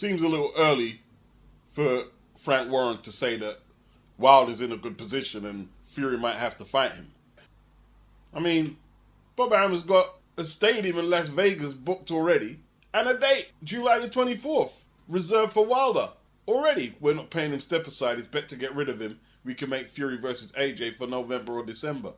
seems a little early for Frank Warren to say that Wilder's in a good position and Fury might have to fight him. I mean, Bob Arum has got a stadium in Las Vegas booked already and a date, July the 24th, reserved for Wilder. Already, we're not paying him step aside. It's bet to get rid of him. We can make Fury versus AJ for November or December.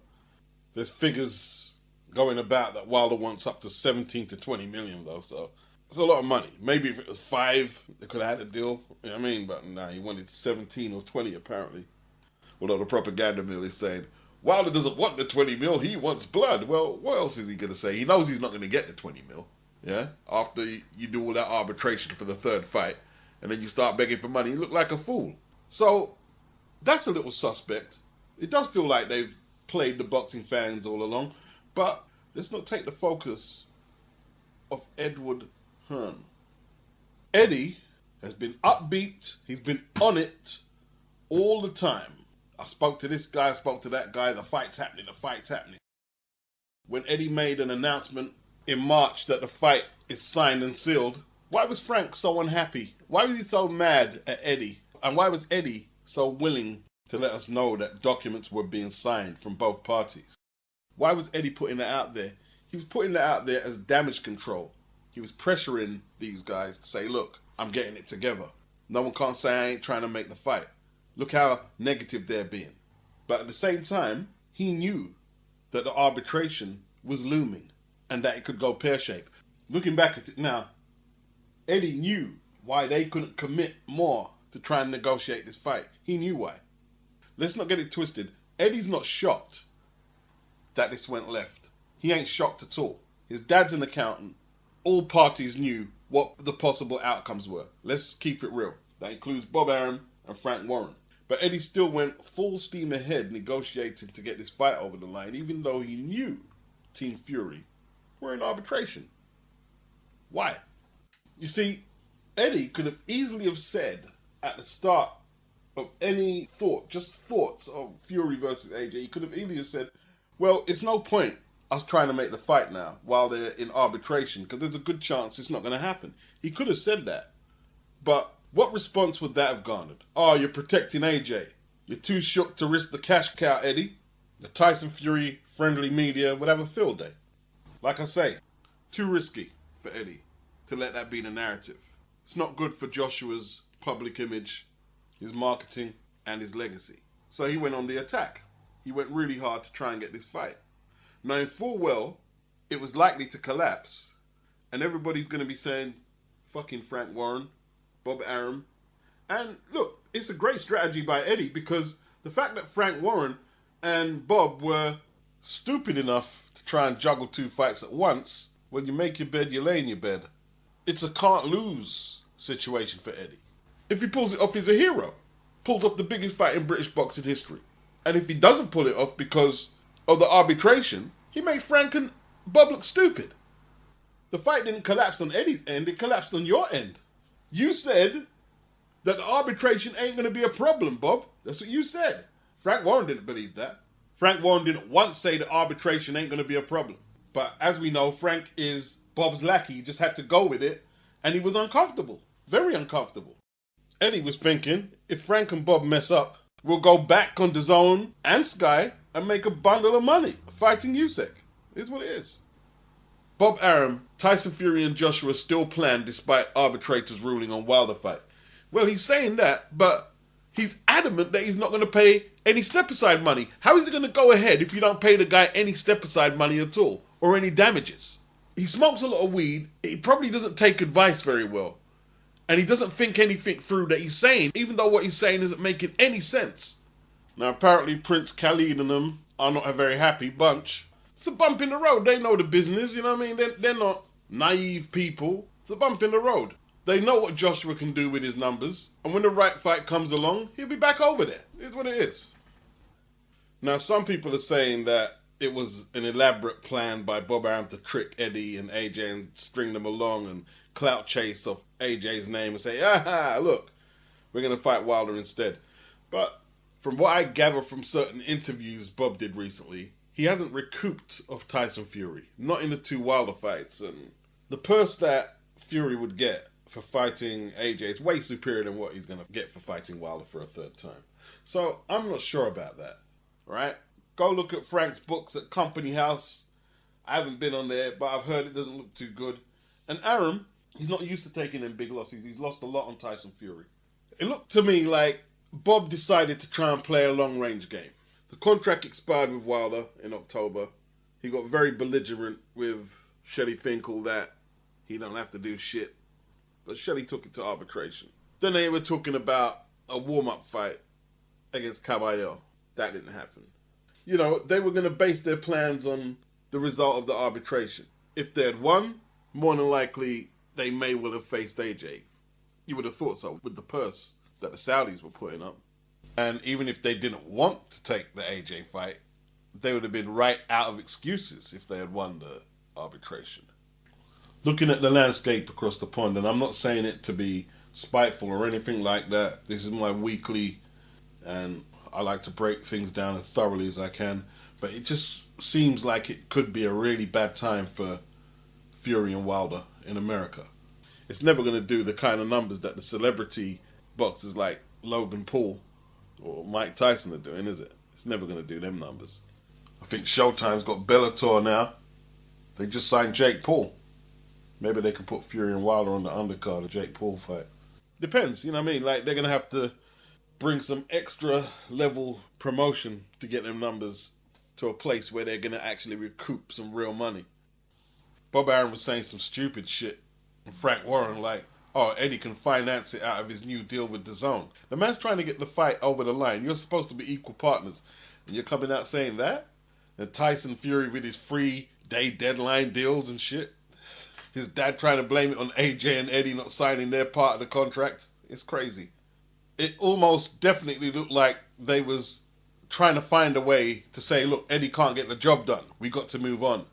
There's figures going about that Wilder wants up to 17 to 20 million though, so it's a lot of money. Maybe if it was 5, they could have had a deal. You know what I mean? But nah, he wanted 17 or 20 apparently. Although the propaganda mill is saying, Wilder doesn't want the 20 mil, he wants blood. Well, what else is he going to say? He knows he's not going to get the 20 mil, yeah? After you do all that arbitration for the third fight, and then you start begging for money, you look like a fool. So, that's a little suspect. It does feel like they've played the boxing fans all along, but let's not take the focus of Edward Hearn. Eddie has been upbeat, he's been on it all the time. I spoke to this guy, I spoke to that guy, the fight's happening. When Eddie made an announcement in March that the fight is signed and sealed, why was Frank so unhappy? Why was he so mad at Eddie? And why was Eddie so willing to let us know that documents were being signed from both parties? Why was Eddie putting that out there? He was putting that out there as damage control. He was pressuring these guys to say, look, I'm getting it together. No one can't say I ain't trying to make the fight. Look how negative they're being. But at the same time, he knew that the arbitration was looming and that it could go pear-shaped. Looking back at it now, Eddie knew why they couldn't commit more to try and negotiate this fight. He knew why. Let's not get it twisted. Eddie's not shocked that this went left. He ain't shocked at all. His dad's an accountant. All parties knew what the possible outcomes were. Let's keep it real. That includes Bob Arum and Frank Warren. But Eddie still went full steam ahead negotiating to get this fight over the line, even though he knew Team Fury were in arbitration. Why? You see, Eddie could have easily have said at the start of any thought, just thoughts of Fury versus AJ, he could have easily have said, well, it's no point us trying to make the fight now while they're in arbitration because there's a good chance it's not going to happen. He could have said that. But what response would that have garnered? Oh, you're protecting AJ. You're too shook to risk the cash cow, Eddie. The Tyson Fury friendly media would have a field day. Like I say, too risky for Eddie to let that be the narrative. It's not good for Joshua's public image, his marketing, and his legacy. So he went on the attack. He went really hard to try and get this fight, knowing full well it was likely to collapse, and everybody's going to be saying, fucking Frank Warren, Bob Arum. And look, it's a great strategy by Eddie because the fact that Frank Warren and Bob were stupid enough to try and juggle 2 fights at once, when you make your bed, you lay in your bed. It's a can't-lose situation for Eddie. If he pulls it off, he's a hero. Pulls off the biggest fight in British boxing history. And if he doesn't pull it off because of the arbitration, he makes Frank and Bob look stupid. The fight didn't collapse on Eddie's end, it collapsed on your end. You said that the arbitration ain't going to be a problem, Bob. That's what you said. Frank Warren didn't believe that. Frank Warren didn't once say that arbitration ain't going to be a problem. But as we know, Frank is Bob's lackey. He just had to go with it. And he was uncomfortable. Very uncomfortable. Eddie was thinking, if Frank and Bob mess up, we'll go back on DAZN and Sky and make a bundle of money fighting Usyk. It is what it is. Bob Arum, Tyson Fury and Joshua still planned despite arbitrators ruling on Wilder fight. Well, he's saying that, but he's adamant that he's not going to pay any step-aside money. How is he going to go ahead if you don't pay the guy any step-aside money at all, or any damages? He smokes a lot of weed, he probably doesn't take advice very well, and he doesn't think anything through that he's saying, even though what he's saying isn't making any sense. Now, apparently Prince Khalid and them are not a very happy bunch. It's a bump in the road. They know the business, you know what I mean? They're not naive people. It's a bump in the road. They know what Joshua can do with his numbers. And when the right fight comes along, he'll be back over there. It's what it is. Now, some people are saying that it was an elaborate plan by Bob Arum to trick Eddie and AJ and string them along and clout chase off AJ's name and say, aha, look, we're going to fight Wilder instead. But from what I gather from certain interviews Bob did recently, he hasn't recouped of Tyson Fury. Not in the 2 Wilder fights. And the purse that Fury would get for fighting AJ is way superior than what he's going to get for fighting Wilder for a third time. So I'm not sure about that, right? Go look at Frank's books at Company House. I haven't been on there, but I've heard it doesn't look too good. And Arum, he's not used to taking them big losses. He's lost a lot on Tyson Fury. It looked to me like Bob decided to try and play a long-range game. The contract expired with Wilder in October. He got very belligerent with Shelley Finkel that he don't have to do shit. But Shelley took it to arbitration. Then they were talking about a warm-up fight against Caballero. That didn't happen. You know, they were going to base their plans on the result of the arbitration. If they had won, more than likely they may well have faced AJ. You would have thought so with the purse that the Saudis were putting up. And even if they didn't want to take the AJ fight, they would have been right out of excuses if they had won the arbitration. Looking at the landscape across the pond, and I'm not saying it to be spiteful or anything like that. This is my weekly, and I like to break things down as thoroughly as I can. But it just seems like it could be a really bad time for Fury and Wilder in America. It's never going to do the kind of numbers that the celebrity boxers like Logan Paul or Mike Tyson are doing, is it? It's never going to do them numbers. I think Showtime's got Bellator now. They just signed Jake Paul. Maybe they could put Fury and Wilder on the undercard of Jake Paul fight. Depends, you know what I mean? Like, they're going to have to bring some extra level promotion to get them numbers to a place where they're going to actually recoup some real money. Bob Arum was saying some stupid shit. And Frank Warren like, oh, Eddie can finance it out of his new deal with DAZN. The man's trying to get the fight over the line. You're supposed to be equal partners. And you're coming out saying that? And Tyson Fury with his 3-day deadline deals and shit. His dad trying to blame it on AJ and Eddie not signing their part of the contract. It's crazy. It almost definitely looked like they was trying to find a way to say, look, Eddie can't get the job done. We got to move on.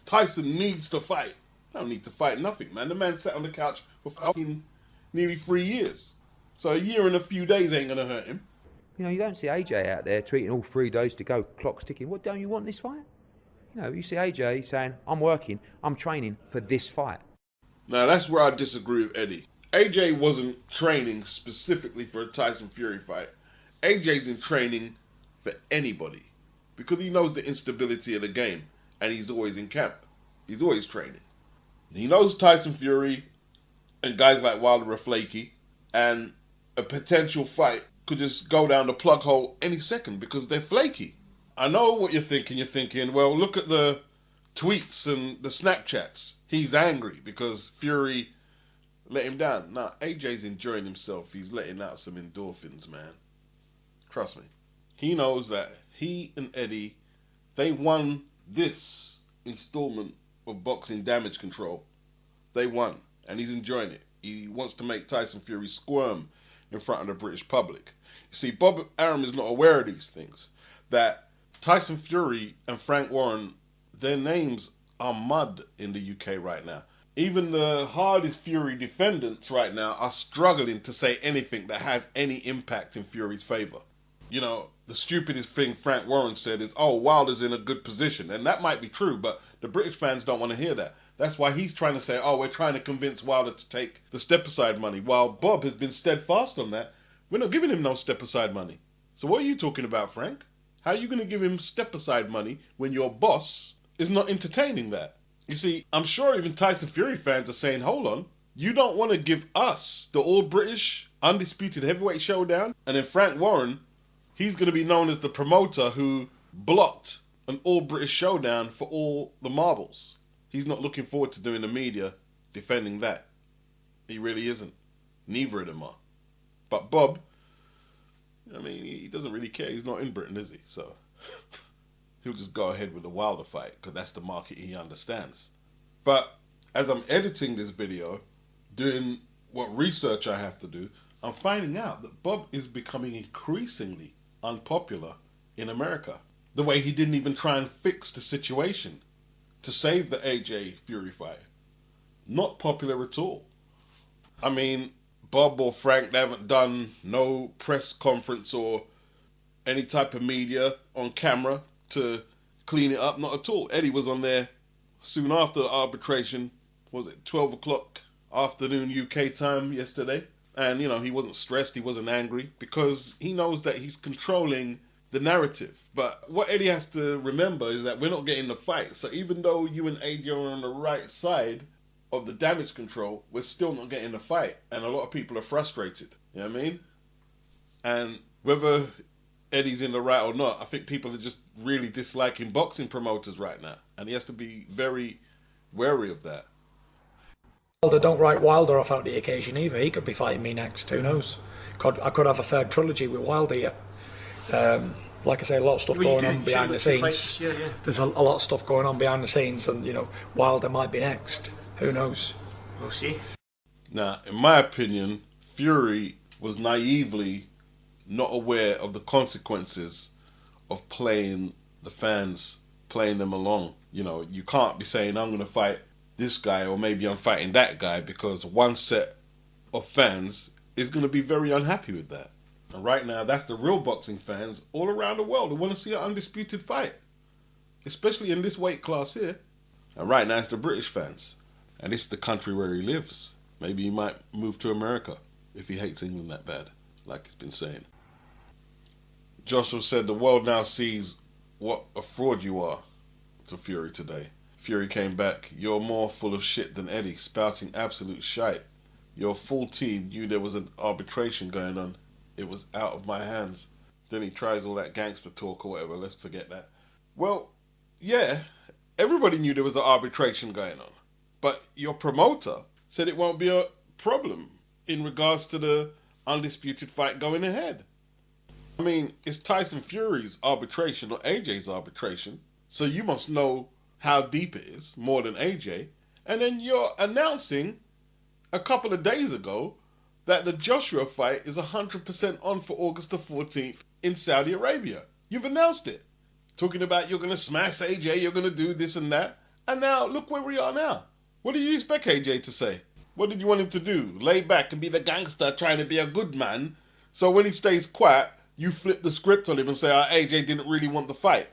Tyson needs to fight. I don't need to fight nothing, man. The man sat on the couch for fucking nearly 3 years. So a year and a few days ain't going to hurt him. You know, you don't see AJ out there tweeting all 3 days to go, clock's ticking. What, don't you want this fight? You know, you see AJ saying, I'm working, I'm training for this fight. Now, that's where I disagree with Eddie. AJ wasn't training specifically for a Tyson Fury fight. AJ's in training for anybody because he knows the instability of the game and he's always in camp. He's always training. He knows Tyson Fury and guys like Wilder are flaky, and a potential fight could just go down the plug hole any second because they're flaky. I know what you're thinking. You're thinking, well, look at the tweets and the Snapchats. He's angry because Fury let him down. Nah, AJ's enjoying himself. He's letting out some endorphins, man. Trust me. He knows that he and Eddie, they won this installment of Boxing Damage Control. They won, and he's enjoying it. He wants to make Tyson Fury squirm in front of the British public. You see, Bob Arum is not aware of these things. That Tyson Fury and Frank Warren, their names are mud in the UK right now. Even the hardest Fury defendants right now are struggling to say anything that has any impact in Fury's favour. You know, the stupidest thing Frank Warren said is, oh, Wilder's in a good position. And that might be true, but the British fans don't want to hear that. That's why he's trying to say, oh, we're trying to convince Wilder to take the step-aside money. While Bob has been steadfast on that, we're not giving him no step-aside money. So what are you talking about, Frank? How are you going to give him step-aside money when your boss is not entertaining that? You see, I'm sure even Tyson Fury fans are saying, hold on, you don't want to give us the all-British, undisputed heavyweight showdown? And then Frank Warren, he's going to be known as the promoter who blocked an all-British showdown for all the marbles. He's not looking forward to doing the media defending that. He really isn't. Neither of them are. But Bob, I mean, he doesn't really care. He's not in Britain, is he? So he'll just go ahead with the Wilder fight because that's the market he understands. But as I'm editing this video, doing what research I have to do, I'm finding out that Bob is becoming increasingly unpopular in America. The way he didn't even try and fix the situation to save the AJ Fury fight. Not popular at all. I mean, Bob or Frank, they haven't done no press conference or any type of media on camera to clean it up. Not at all. Eddie was on there soon after the arbitration. Was it 12 o'clock afternoon UK time yesterday. And, he wasn't stressed, he wasn't angry, because he knows that he's controlling the narrative. But what Eddie has to remember is that we're not getting the fight. So even though you and AJ are on the right side of the damage control, we're still not getting the fight. And a lot of people are frustrated. You know what I mean? And whether Eddie's in the right or not, I think people are just really disliking boxing promoters right now. And he has to be very wary of that. Wilder don't write Wilder off out the occasion either. He could be fighting me next. Who knows? I could have a third trilogy with Wilder yet. Like I say, a lot of stuff going on behind the scenes. Yeah. There's a lot of stuff going on behind the scenes, and Wilder might be next. Who knows? We'll see. Now, in my opinion, Fury was naively not aware of the consequences of playing the fans, playing them along. You can't be saying, I'm going to fight this guy, or maybe I'm fighting that guy, because one set of fans is going to be very unhappy with that. And right now, that's the real boxing fans all around the world who want to see an undisputed fight, especially in this weight class here. And right now, it's the British fans. And it's the country where he lives. Maybe he might move to America if he hates England that bad, like he's been saying. Joshua said the world now sees what a fraud you are to Fury today. Fury came back, you're more full of shit than Eddie, spouting absolute shite. Your full team knew there was an arbitration going on. It was out of my hands. Then he tries all that gangster talk or whatever, let's forget that. Well, yeah, everybody knew there was an arbitration going on. But your promoter said it won't be a problem in regards to the undisputed fight going ahead. I mean, it's Tyson Fury's arbitration or AJ's arbitration, so you must know how deep it is, more than AJ. And then you're announcing a couple of days ago that the Joshua fight is 100% on for August the 14th in Saudi Arabia. You've announced it. Talking about you're going to smash AJ, you're going to do this and that. And now, look where we are now. What do you expect AJ to say? What did you want him to do? Lay back and be the gangster trying to be a good man? So when he stays quiet, you flip the script on him and say, AJ didn't really want the fight.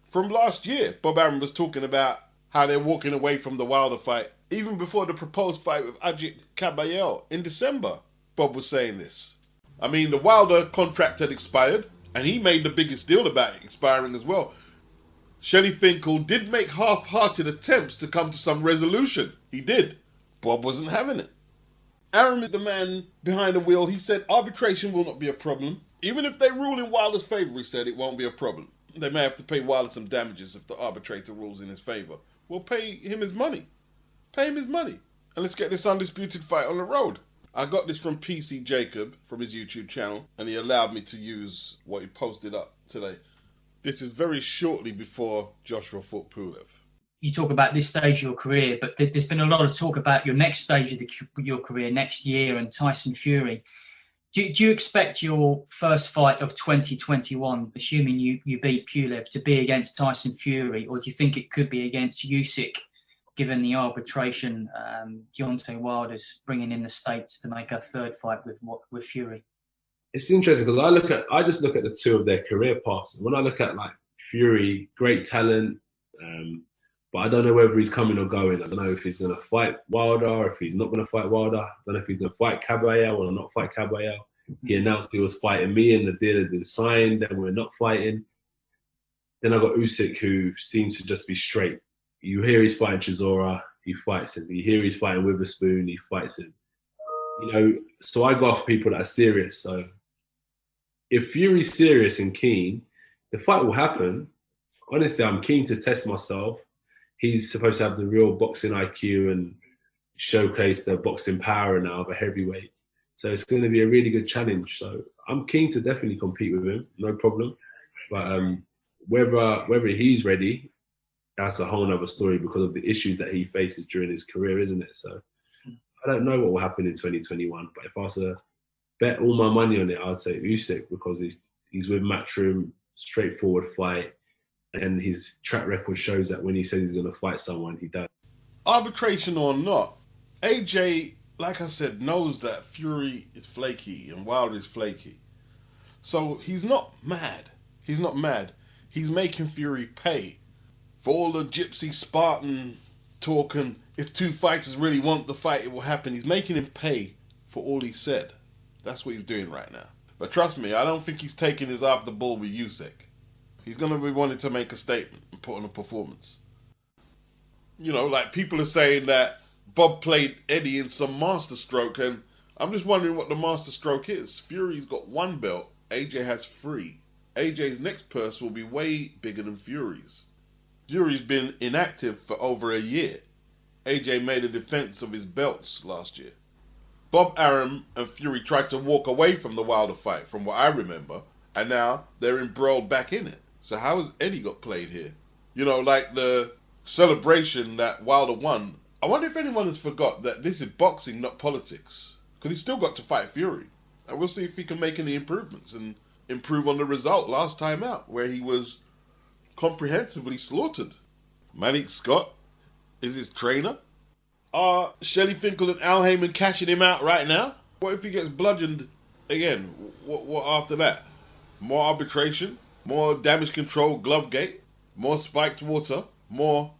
From last year, Bob Arum was talking about how they're walking away from the Wilder fight. Even before the proposed fight with Ajit Kabayel in December, Bob was saying this. I mean, the Wilder contract had expired, and he made the biggest deal about it expiring as well. Shelley Finkel did make half-hearted attempts to come to some resolution. He did. Bob wasn't having it. Arum is the man behind the wheel. He said arbitration will not be a problem. Even if they rule in Wilder's favour, he said it won't be a problem. They may have to pay Wilder some damages if the arbitrator rules in his favour. We'll pay him his money. Pay him his money. And let's get this undisputed fight on the road. I got this from PC Jacob from his YouTube channel, and he allowed me to use what he posted up today. This is very shortly before Joshua fought Pulev. You talk about this stage of your career, but there's been a lot of talk about your next stage of your career next year and Tyson Fury. Do you expect your first fight of 2021, assuming you beat Pulev, to be against Tyson Fury, or do you think it could be against Usyk, given the arbitration Deontay Wilder's bringing in the States to make a third fight with Fury? It's interesting because I just look at the two of their career paths. When I look at like Fury, great talent, but I don't know whether he's coming or going. I don't know if he's going to fight Wilder or if he's not going to fight Wilder. I don't know if he's going to fight Caballero or not fight Caballero. He announced he was fighting me and the deal had been signed and we're not fighting. Then I got Usyk, who seems to just be straight. You hear he's fighting Chisora, he fights him. You hear he's fighting Witherspoon, he fights him. So I go off people that are serious. So if Fury's serious and keen, the fight will happen. Honestly, I'm keen to test myself. He's supposed to have the real boxing IQ and showcase the boxing power now of a heavyweight. So it's going to be a really good challenge. So I'm keen to definitely compete with him, no problem. But whether he's ready, that's a whole other story because of the issues that he faces during his career, isn't it? So I don't know what will happen in 2021. But if I was to bet all my money on it, I'd say Usyk because he's with Matchroom, straightforward fight. And his track record shows that when he says he's going to fight someone, he does. Arbitration or not, AJ, like I said, knows that Fury is flaky and Wilder is flaky. So he's not mad. He's not mad. He's making Fury pay for all the gypsy Spartan talk and if two fighters really want the fight, it will happen. He's making him pay for all he said. That's what he's doing right now. But trust me, I don't think he's taking his after ball with Usyk. He's going to be wanting to make a statement and put on a performance. You know, like people are saying that Bob played Eddie in some masterstroke, and I'm just wondering what the masterstroke is. Fury's got 1 belt, AJ has 3. AJ's next purse will be way bigger than Fury's. Fury's been inactive for over a year. AJ made a defense of his belts last year. Bob Arum and Fury tried to walk away from the Wilder fight, from what I remember, and now they're embroiled back in it. So how has Eddie got played here? You know, like the celebration that Wilder won. I wonder if anyone has forgot that this is boxing, not politics. Because he's still got to fight Fury. And we'll see if he can make any improvements and improve on the result last time out, where he was comprehensively slaughtered. Malik Scott is his trainer. Are Shelley Finkel and Al Heyman cashing him out right now? What if he gets bludgeoned again? What after that? More arbitration? More damage control, Glovegate? More spiked water? More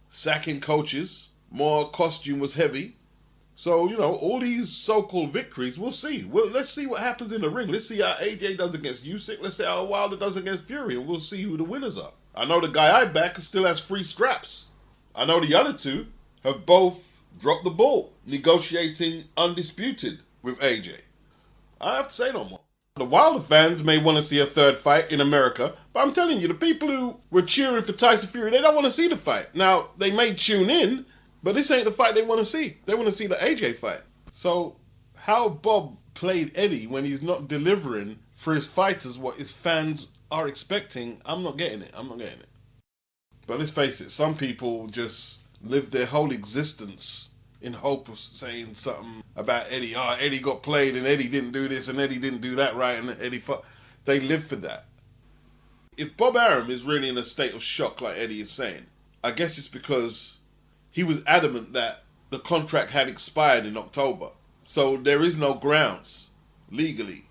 sacking coaches? More costume was heavy? So, you know, all these so-called victories, we'll see. Let's see what happens in the ring. Let's see how AJ does against Usyk. Let's see how Wilder does against Fury, and we'll see who the winners are. I know the guy I back still has 3 straps. I know the other 2 have both dropped the ball, negotiating Undisputed with AJ. I have to say no more. The Wilder fans may want to see a 3rd fight in America, but I'm telling you, the people who were cheering for Tyson Fury, they don't want to see the fight. Now, they may tune in, but this ain't the fight they want to see. They want to see the AJ fight. So, how Bob played Eddie when he's not delivering for his fighters what his fans are expecting, I'm not getting it. But let's face it, some people just live their whole existence in hope of saying something about Eddie. Oh, Eddie got played and Eddie didn't do this and Eddie didn't do that right and Eddie they live for that. If Bob Arum is really in a state of shock like Eddie is saying, I guess it's because he was adamant that the contract had expired in October. So there is no grounds, legally,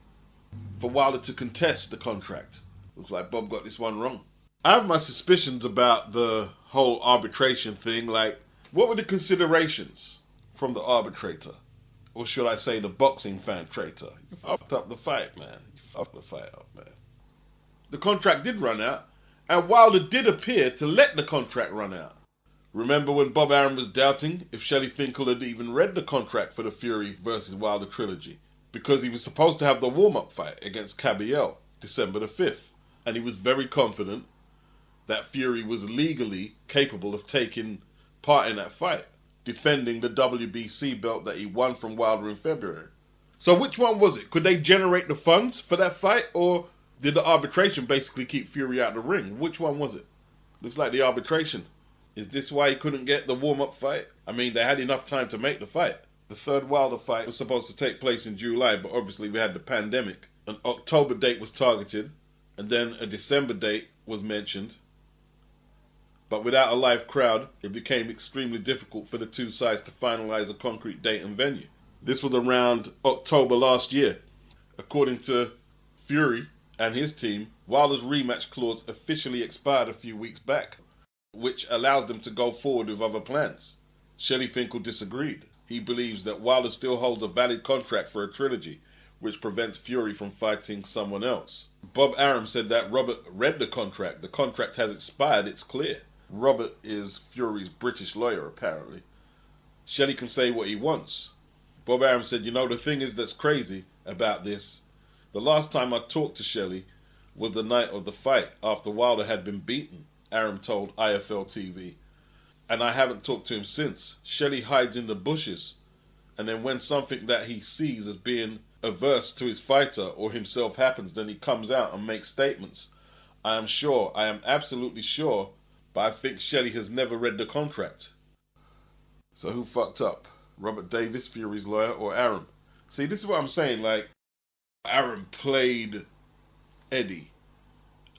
for Wilder to contest the contract. Looks like Bob got this one wrong. I have my suspicions about the whole arbitration thing. Like, what were the considerations from the arbitrator? Or should I say the boxing fan traitor? You fucked up the fight, man. You fucked the fight up, man. The contract did run out, and Wilder did appear to let the contract run out. Remember when Bob Arum was doubting if Shelley Finkel had even read the contract for the Fury versus Wilder trilogy, because he was supposed to have the warm-up fight against Caballero December the 5th, and he was very confident that Fury was legally capable of taking part in that fight, defending the WBC belt that he won from Wilder in February. So which one was it? Could they generate the funds for that fight, or did the arbitration basically keep Fury out of the ring? Which one was it? Looks like the arbitration. Is this why he couldn't get the warm-up fight? I mean, they had enough time to make the fight. The 3rd Wilder fight was supposed to take place in July, but obviously we had the pandemic. An October date was targeted, and then a December date was mentioned. But without a live crowd, it became extremely difficult for the two sides to finalize a concrete date and venue. This was around October last year. According to Fury and his team, Wilder's rematch clause officially expired a few weeks back, which allows them to go forward with other plans. Shelley Finkel disagreed. He believes that Wilder still holds a valid contract for a trilogy, which prevents Fury from fighting someone else. Bob Arum said that Robert read the contract. The contract has expired, it's clear. Robert is Fury's British lawyer, apparently. Shelley can say what he wants. Bob Arum said, you know, the thing is that's crazy about this. The last time I talked to Shelley was the night of the fight after Wilder had been beaten, Arum told IFL TV. And I haven't talked to him since. Shelley hides in the bushes. And then when something that he sees as being averse to his fighter or himself happens, then he comes out and makes statements. I am absolutely sure, but I think Shelley has never read the contract. So who fucked up? Robert Davis, Fury's lawyer, or Arum? See, this is what I'm saying, like, Arum played Eddie.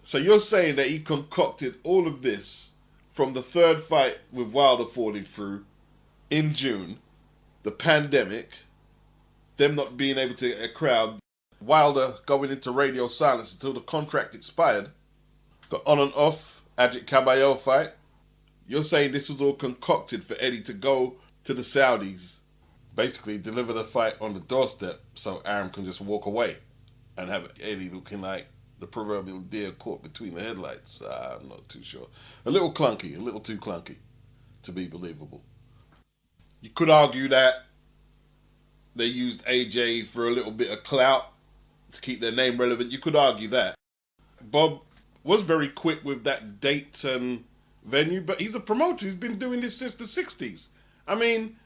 So you're saying that he concocted all of this from the 3rd fight with Wilder falling through in June, the pandemic, them not being able to get a crowd, Wilder going into radio silence until the contract expired, the on and off Adric Caballero fight. You're saying this was all concocted for Eddie to go to the Saudis, basically deliver the fight on the doorstep so Arum can just walk away and have Eddie looking like the proverbial deer caught between the headlights. I'm not too sure. A little clunky, a little too clunky to be believable. You could argue that they used AJ for a little bit of clout to keep their name relevant. You could argue that. Bob was very quick with that date and venue, but he's a promoter. He's been doing this since the 60s. I mean,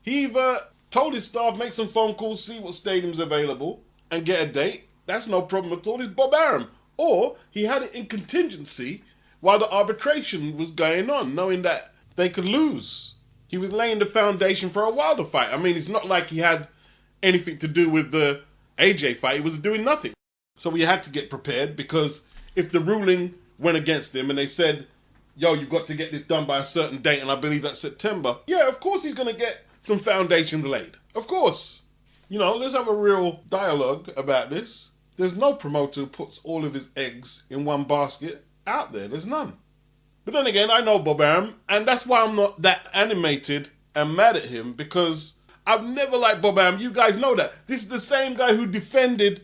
he either told his staff, make some phone calls, see what stadium's available, and get a date. That's no problem at all. It's Bob Arum. Or he had it in contingency while the arbitration was going on, knowing that they could lose. He was laying the foundation for a Wilder fight. I mean, it's not like he had anything to do with the AJ fight. He was doing nothing. So he had to get prepared, because if the ruling went against him and they said, yo, you've got to get this done by a certain date, and I believe that's September, yeah, of course he's going to get some foundations laid. Of course. You know, let's have a real dialogue about this. There's no promoter who puts all of his eggs in one basket out there. There's none. But then again, I know Bob Arum, and that's why I'm not that animated and mad at him, because I've never liked Bob Arum. You guys know that. This is the same guy who defended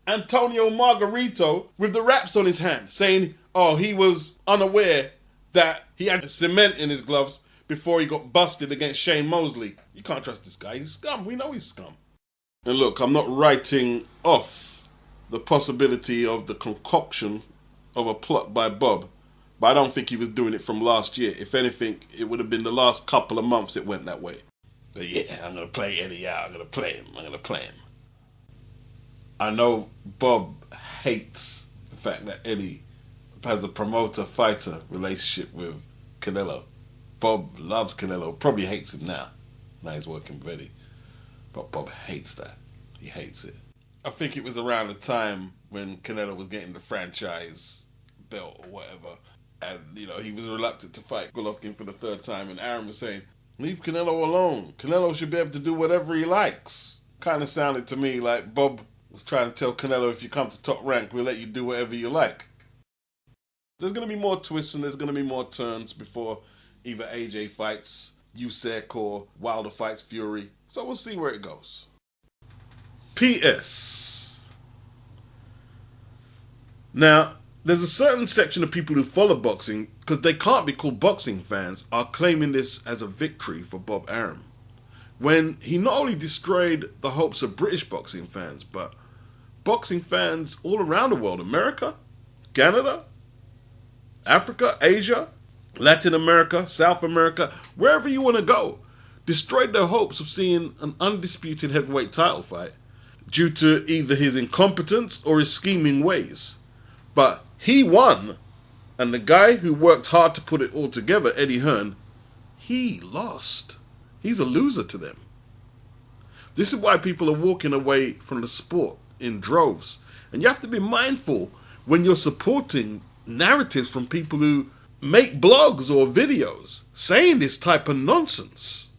Antonio Margarito with the wraps on his hand, saying, oh, he was unaware that he had cement in his gloves before he got busted against Shane Mosley. You can't trust this guy. He's scum. We know he's scum. And look, I'm not writing off the possibility of the concoction of a plot by Bob, but I don't think he was doing it from last year. If anything, it would have been the last couple of months it went that way. But yeah, I'm going to play Eddie out. I'm going to play him. I know Bob hates the fact that Eddie has a promoter-fighter relationship with Canelo. Bob loves Canelo, probably hates him now. Now he's working with Eddie. But Bob hates that. He hates it. I think it was around the time when Canelo was getting the franchise belt or whatever. And, you know, he was reluctant to fight Golovkin for the third time. And Arum was saying, leave Canelo alone. Canelo should be able to do whatever he likes. Kind of sounded to me like Bob was trying to tell Canelo, if you come to top rank, we'll let you do whatever you like. There's going to be more twists and there's going to be more turns before either AJ fights Usyk or Wilder fights Fury. So we'll see where it goes. P.S. Now, there's a certain section of people who follow boxing, because they can't be called boxing fans, are claiming this as a victory for Bob Arum, when he not only destroyed the hopes of British boxing fans, but boxing fans all around the world. America, Canada, Africa, Asia, Latin America, South America, wherever you want to go, destroyed their hopes of seeing an undisputed heavyweight title fight due to either his incompetence or his scheming ways. But he won, and the guy who worked hard to put it all together, Eddie Hearn, he lost. He's a loser to them. This is why people are walking away from the sport in droves. And you have to be mindful when you're supporting narratives from people who make blogs or videos saying this type of nonsense.